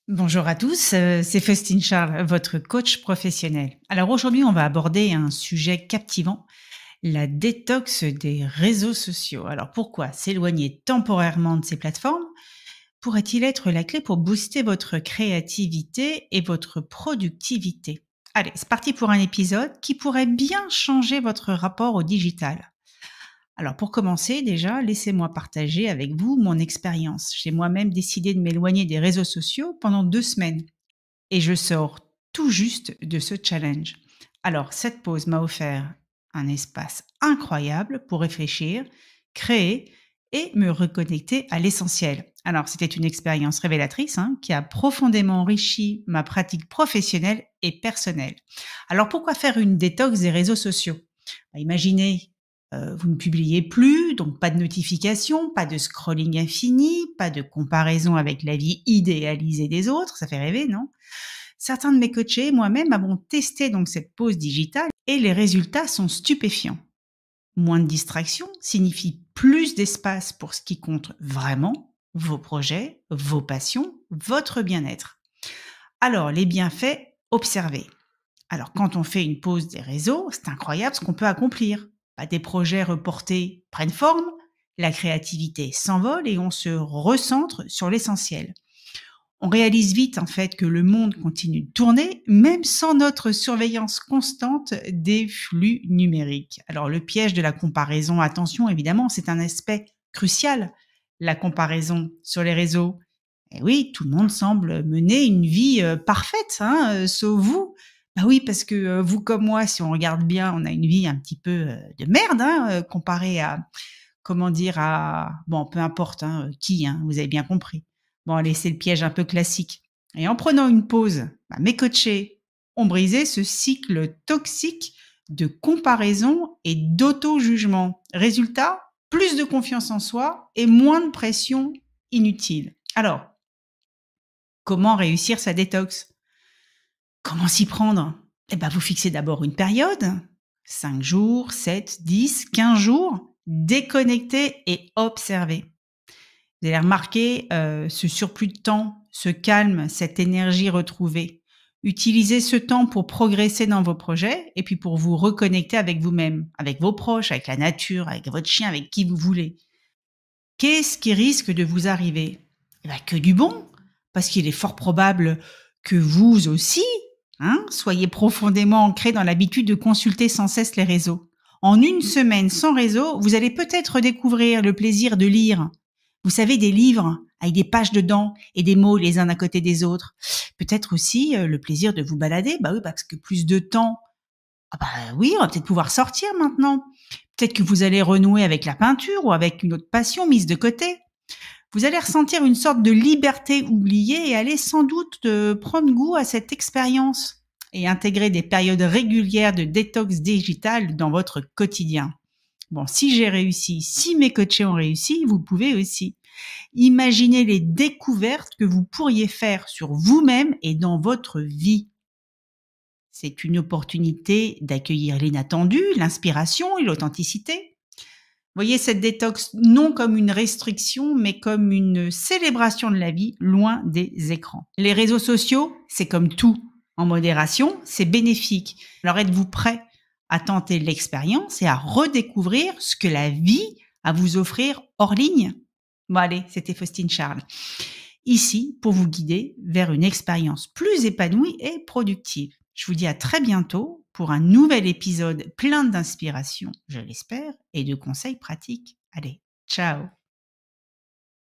Bonjour à tous, c'est Faustine Charles, votre coach professionnel. Alors aujourd'hui, on va aborder un sujet captivant, la détox des réseaux sociaux. Alors pourquoi s'éloigner temporairement de ces plateformes pourrait-il être la clé pour booster votre créativité et votre productivité? Allez, c'est parti pour un épisode qui pourrait bien changer votre rapport au digital. Alors pour commencer, déjà, laissez-moi partager avec vous mon expérience. J'ai moi-même décidé de m'éloigner des réseaux sociaux pendant 2 semaines et je sors tout juste de ce challenge. Alors, cette pause m'a offert un espace incroyable pour réfléchir, créer et me reconnecter à l'essentiel. Alors, c'était une expérience révélatrice qui a profondément enrichi ma pratique professionnelle et personnelle. Alors, pourquoi faire une détox des réseaux sociaux? Imaginez, vous ne publiez plus, donc pas de notifications, pas de scrolling infini, pas de comparaison avec la vie idéalisée des autres, ça fait rêver, non? Certains de mes coachés, moi-même, avons testé donc cette pause digitale et les résultats sont stupéfiants. Moins de distractions signifie plus d'espace pour ce qui compte vraiment, vos projets, vos passions, votre bien-être. Alors, les bienfaits, observez. Alors, quand on fait une pause des réseaux, c'est incroyable ce qu'on peut accomplir. Des projets reportés prennent forme, la créativité s'envole et on se recentre sur l'essentiel. On réalise vite en fait que le monde continue de tourner, même sans notre surveillance constante des flux numériques. Alors le piège de la comparaison, attention évidemment, c'est un aspect crucial, la comparaison sur les réseaux. Et oui, tout le monde semble mener une vie parfaite, sauf vous. Bah oui, parce que vous comme moi, si on regarde bien, on a une vie un petit peu de merde, comparée à, comment dire, à bon, peu importe, qui, vous avez bien compris. Bon, allez, c'est le piège un peu classique. Et en prenant une pause, mes coachés ont brisé ce cycle toxique de comparaison et d'auto-jugement. Résultat, plus de confiance en soi et moins de pression inutile. Alors, comment réussir sa détox? Comment s'y prendre? Vous fixez d'abord une période, 5 jours, 7, 10, 15 jours, déconnectez et observez. Vous allez remarquer, ce surplus de temps, ce calme, cette énergie retrouvée. Utilisez ce temps pour progresser dans vos projets et puis pour vous reconnecter avec vous-même, avec vos proches, avec la nature, avec votre chien, avec qui vous voulez. Qu'est-ce qui risque de vous arriver? Que du bon, parce qu'il est fort probable que vous aussi, soyez profondément ancré dans l'habitude de consulter sans cesse les réseaux. En une semaine sans réseau, vous allez peut-être découvrir le plaisir de lire. Vous savez, des livres avec des pages dedans et des mots les uns à côté des autres. Peut-être aussi le plaisir de vous balader, oui, parce que plus de temps. Oui, on va peut-être pouvoir sortir maintenant. Peut-être que vous allez renouer avec la peinture ou avec une autre passion mise de côté. Vous allez ressentir une sorte de liberté oubliée et allez sans doute prendre goût à cette expérience et intégrer des périodes régulières de détox digital dans votre quotidien. Bon, si j'ai réussi, si mes coachés ont réussi, vous pouvez aussi. Imaginez les découvertes que vous pourriez faire sur vous-même et dans votre vie. C'est une opportunité d'accueillir l'inattendu, l'inspiration et l'authenticité. Voyez cette détox non comme une restriction, mais comme une célébration de la vie loin des écrans. Les réseaux sociaux, c'est comme tout. En modération, c'est bénéfique. Alors êtes-vous prêt à tenter l'expérience et à redécouvrir ce que la vie a à vous offrir hors ligne? Bon allez, c'était Faustine Charles. Ici, pour vous guider vers une expérience plus épanouie et productive. Je vous dis à très bientôt pour un nouvel épisode plein d'inspiration, je l'espère, et de conseils pratiques. Allez, ciao!